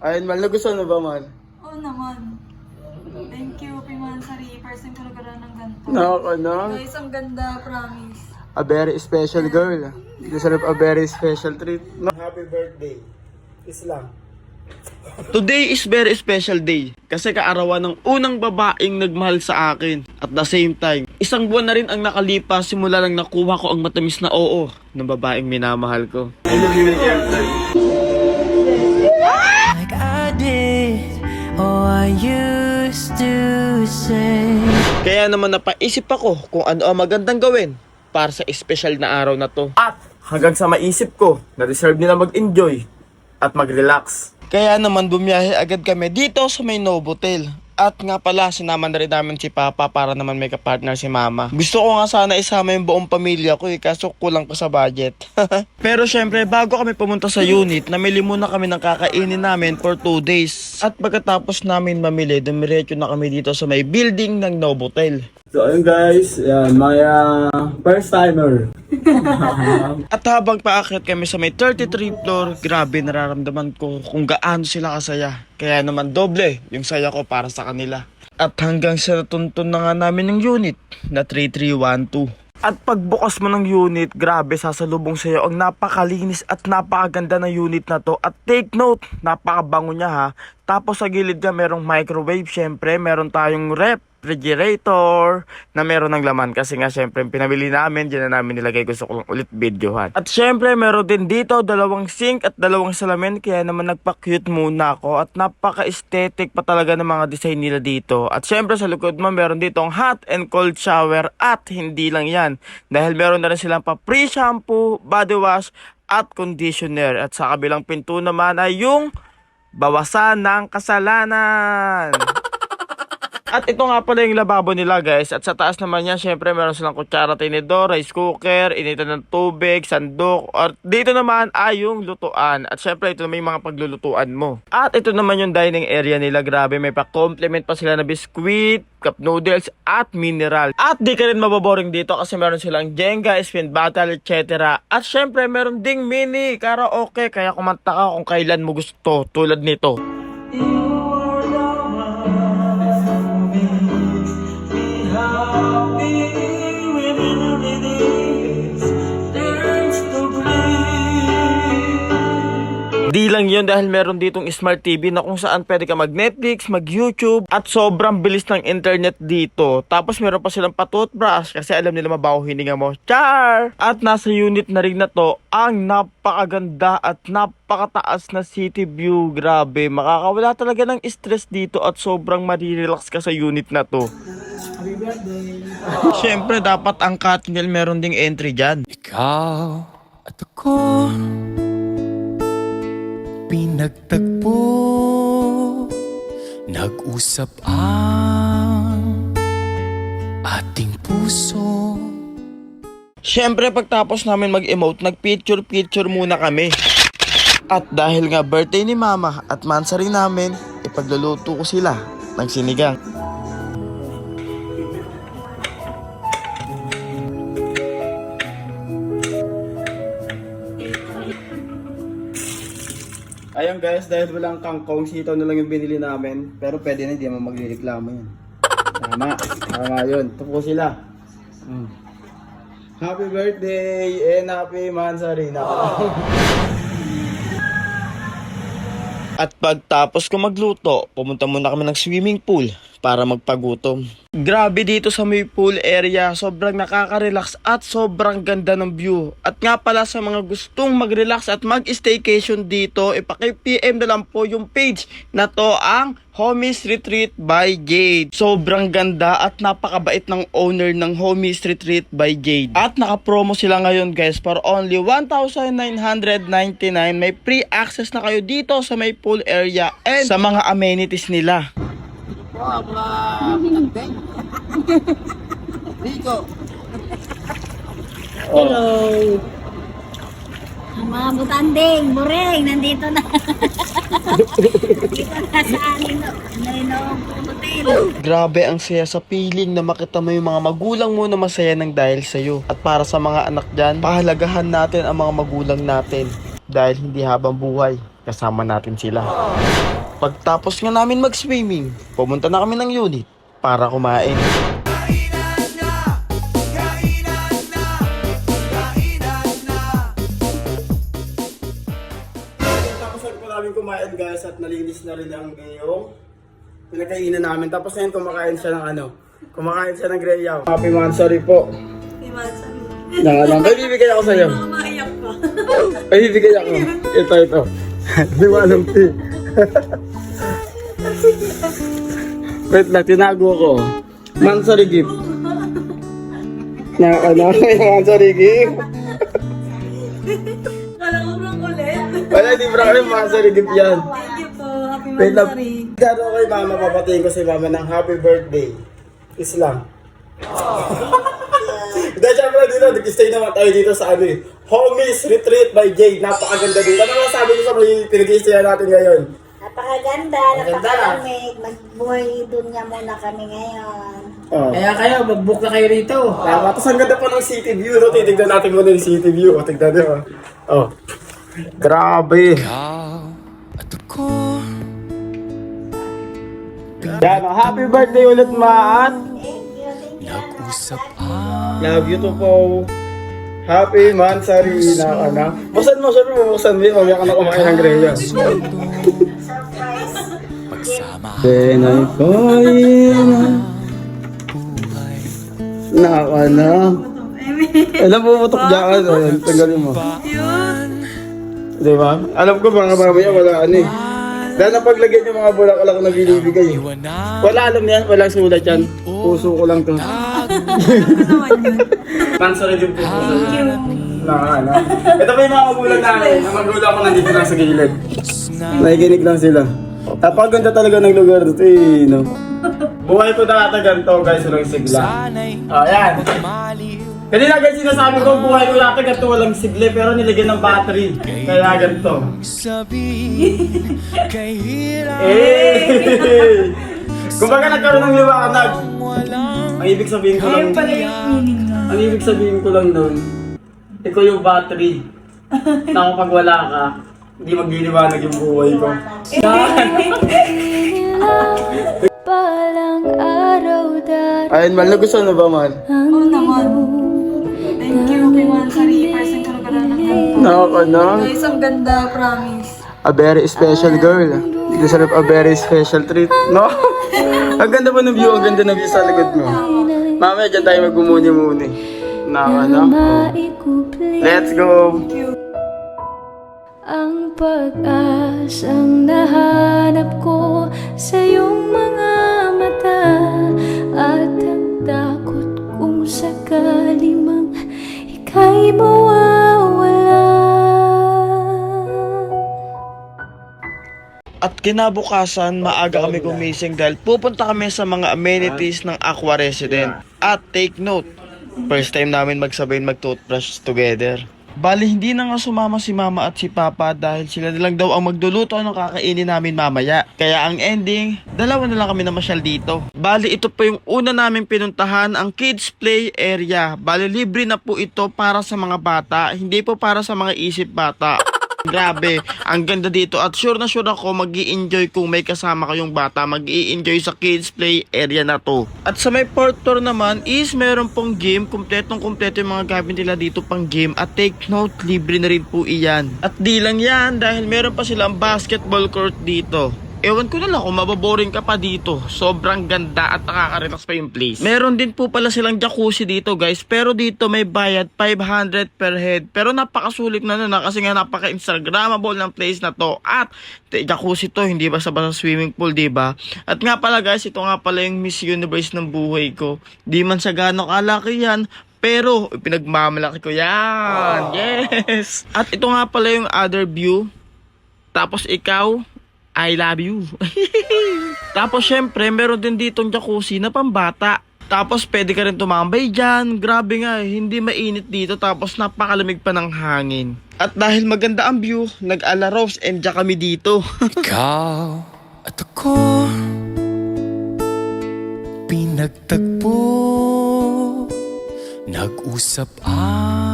Ayun, Mal. Nagustuhan mo ba, Mal? Oo naman. Thank you, Pimansari. First time ko nagkaroon ng ganito. No. Guys, ang ganda, promise. A very special girl. Deserve a very special treat. No? Happy birthday. Islam. Today is very special day kasi kaarawan ng unang babaeng nagmahal sa akin. At the same time, isang buwan na rin ang nakalipas simula lang nakuha ko ang matamis na oo ng babaeng minamahal ko. Like I did, oh I used to say. Kaya naman napaisip ako kung ano ang magandang gawin para sa special na araw na to. At hanggang sa maisip ko na deserve nila mag-enjoy at mag-relax. Kaya naman bumiyahe agad kami dito sa may Novotel. At nga pala, sinama na rin namin si Papa para naman may kapartner si Mama. Gusto ko nga sana isama yung buong pamilya ko kaso kulang pa sa budget. Pero syempre, bago kami pumunta sa unit, namili muna kami ng kakainin namin for 2 days. At pagkatapos namin mamili, dumiretso na kami dito sa may building ng Novotel. So ayun guys, yan, may first timer. At habang paakyat kami sa may 33 floor, grabe nararamdaman ko kung gaano sila kasaya. Kaya naman doble yung saya ko para sa kanila. At hanggang sa natuntun na nga namin ng unit na 3312. At pagbukas mo ng unit, grabe sasalubong sa'yo ang napakalinis at napakaganda na unit na to. At take note, napakabango niya ha. Tapos sa gilid ka merong microwave, syempre meron tayong refrigerator na meron ng laman kasi nga syempre pinabili namin, dyan na namin nilagay, gusto ko lang ulit videohan. At syempre meron din dito 2 sink at 2 salamin, kaya naman nagpa-cute muna ako at napaka-aesthetic pa talaga ng mga design nila dito. At syempre sa likod mo meron dito ang hot and cold shower at hindi lang yan, dahil meron na rin silang pa free shampoo, body wash at conditioner. At sa kabilang pinto naman ay yung bawasan ng kasalanan. At ito nga pala yung lababo nila guys. At sa taas naman yan, syempre meron silang kutsara, tinidor, rice cooker, initan ng tubig, sandok. At dito naman ay yung lutuan. At syempre ito naman yung mga paglulutuan mo. At ito naman yung dining area nila. Grabe, may pa-complement pa sila na biskuit, cup noodles at mineral. At di ka rin maboboring dito kasi meron silang Jenga, spin battle, etc. At syempre meron ding mini karaoke. Kaya kumanta ka kung kailan mo gusto, tulad nito. Di lang yun, dahil meron ditong smart TV na kung saan pwede ka mag-Netflix, mag-YouTube at sobrang bilis ng internet dito. Tapos meron pa silang pa-toothbrush kasi alam nila mabaho hininga mo. Char! At nasa unit na rin na to ang napakaganda at napakataas na city view. Grabe, makakawala talaga ng stress dito at sobrang marirelax ka sa unit na to. Happy birthday! Siyempre, dapat ang Katniel meron ding entry dyan. Ikaw at ako pinagtagpo, nag-usap ang ating puso. Siyempre, pagtapos namin mag-emote, nag-picture-picture muna kami. At dahil nga birthday ni Mama at mansari namin, ipagluluto ko sila ng sinigang. Ayun guys, dahil walang kangkong, sitaw na lang yung binili namin. Pero pwede na, hindi naman maglireklamo yan. Tama yun. Ito po sila. Happy birthday and happy mansari na. At pagtapos ko magluto, pumunta muna kami ng swimming pool para magpagutom. Grabe dito sa may pool area, sobrang nakaka-relax at sobrang ganda ng view. At nga pala sa mga gustong mag-relax at mag-staycation dito, ipaki-PM na lang po yung page na to, ang Homies Retreat by Jade. Sobrang ganda at napakabait ng owner ng Homies Retreat by Jade. At naka-promo sila ngayon guys, for only 1,999 may free access na kayo dito sa may pool area and sa mga amenities nila. Hello. Ang mga butanding, bureng, nandito na. Dito na sa amin, hotel. Grabe ang saya sa feeling na makita mo yung mga magulang mo na masaya ng dahil sa'yo. At para sa mga anak dyan, pahalagahan natin ang mga magulang natin dahil hindi habang buhay. kasama natin sila. Pagtapos nga namin mag-swimming, pumunta na kami ng unit para kumain. Tapos po namin kumain guys at nalinis na rin ang gayong pinakainan namin. Tapos ngayon kumakain siya ng Greyhound. Happy Mansari po. Pimansari. Nakalang. Ay, bibigay ako sa'yo. Baka maiyak ka. Ay, bibigay ako. Ito. Di mo alam, T. Wait lang, tinago ko. Mansari gift. Mansari gift. Kala ko lang ulit. Wala, di ba kami Mansari gift yan. Thank you po. Happy Wait lang. Mansari. Kano kay mama, papatingin ko si mama ng happy birthday. Islam. Dahil syempre dito, nag-stay naman tayo dito sa Homies Retreat by Jade. Napakaganda dito. Ano masasabi niyo sa mga pinag-i-stayan natin ngayon? Napakaganda, napakalamig. Magbuhay doon nga muna kami ngayon. Oh. Kaya kayo, mag-book na kayo rito. Tama. Tapos ang ganda pa ng city view. No? Titignan natin muna yung city view. O, tignan nyo. Oh. Grabe. Ikaw at ako. Yan. Oh. Happy birthday ulit, Maat. Nag-usap ang Love you to po. Happy Mansari na ka na. Buksan mo, syempre bubuksan mo. Mamaya ka na kumain ng Greyhound. pagsama Then I find buhay. Naka na. Alam mo, putok dyan. Ayan, tanggalin mo. Baan Diba? Alam ko mga mamaya wala eh. Dahil napaglagyan yung mga bulaklak na binibigay. iwanan Wala alam yan, walang sulat yan. Puso ko lang to. Pansari din po. Naka. Ito pa yung mga magulang namin. Ang magulang ko nandito lang sa gilid. Nakikinig lang sila. Napakaganda talaga ng lugar dito eh, no? Buhay ko dati ganito guys, walang sigla. sana'y Ayan. maliw. Kanina guys, sinasabi ko buhay ko dati ganito walang sigle pero nilagyan ng battery. Kaya ganito. Sabihin kay hirap Eh! Kumbaga nagkaroon ng liwanag. walang Ang ibig sabihin ko lang, ang ibig sabihin ko lang doon, ikaw yung battery. Na kapag wala ka, hindi magliliwanag yung buhay ko. Palang araw darating. Ayun, Mal, nagustuhan mo ba, Mal? Oo naman. Thank you, Pimansari. Person ko nagkaroon ng ganito. Naka na. Guys, ang ganda, promise. A very special girl. Deserve a very special treat. No? Ang ganda pa ng view, ang ganda ng view sa likod mo. Mamaya dyan tayo magmumuni-muni. Naka na. Maikupli Let's go! ang pag-asang nahanap ko sa iyong mga mata at ang takot kung sakali mang ika'y mawawala. At kinabukasan, maaga kami gumising dahil pupunta kami sa mga amenities ng Aqua Resident. At take note, first time namin magsabay mag-toothbrush together. Bali, hindi na nga sumama si mama at si papa dahil sila na lang daw ang magluluto ng kakainin namin mamaya. Kaya ang ending, dalawa na lang kami namasyal dito. Bali, ito pa yung una naming pinuntahan, ang kids play area. Bali, libre na po ito para sa mga bata, hindi po para sa mga isip bata. Grabe, ang ganda dito at sure na sure ako mag-i-enjoy kung may kasama kayong bata, mag-i-enjoy sa kids play area na to. At sa may fourth floor naman is meron pong game, kumpletong kumpleto yung mga gamit nila dito pang game at take note, libre na rin po iyan. At di lang yan dahil meron pa silang basketball court dito. Ewan ko na lang kung mababoring ka pa dito. Sobrang ganda at nakaka-relax pa yung place. Meron din po pala silang jacuzzi dito guys. Pero dito may bayad 500 per head. Pero napakasulit na nun kasi nga napaka-instagrammable ng place na to. At jacuzzi to, hindi basta-basta swimming pool, diba? At nga pala guys, ito nga pala yung Miss Universe ng buhay ko. Di man sa gano'ng kalaki yan, pero pinagmamalaki ko yan. Yes! At ito nga pala yung other view. Tapos ikaw, I love you. Tapos syempre, meron din ditong jacuzzi na pambata. Tapos pwede ka rin tumambay dyan. Grabe nga, hindi mainit dito. Tapos napakalamig pa ng hangin. At dahil maganda ang view, nag-alaros and dyan kami dito. Ikaw at ako pinagtagpo, nag-usap ang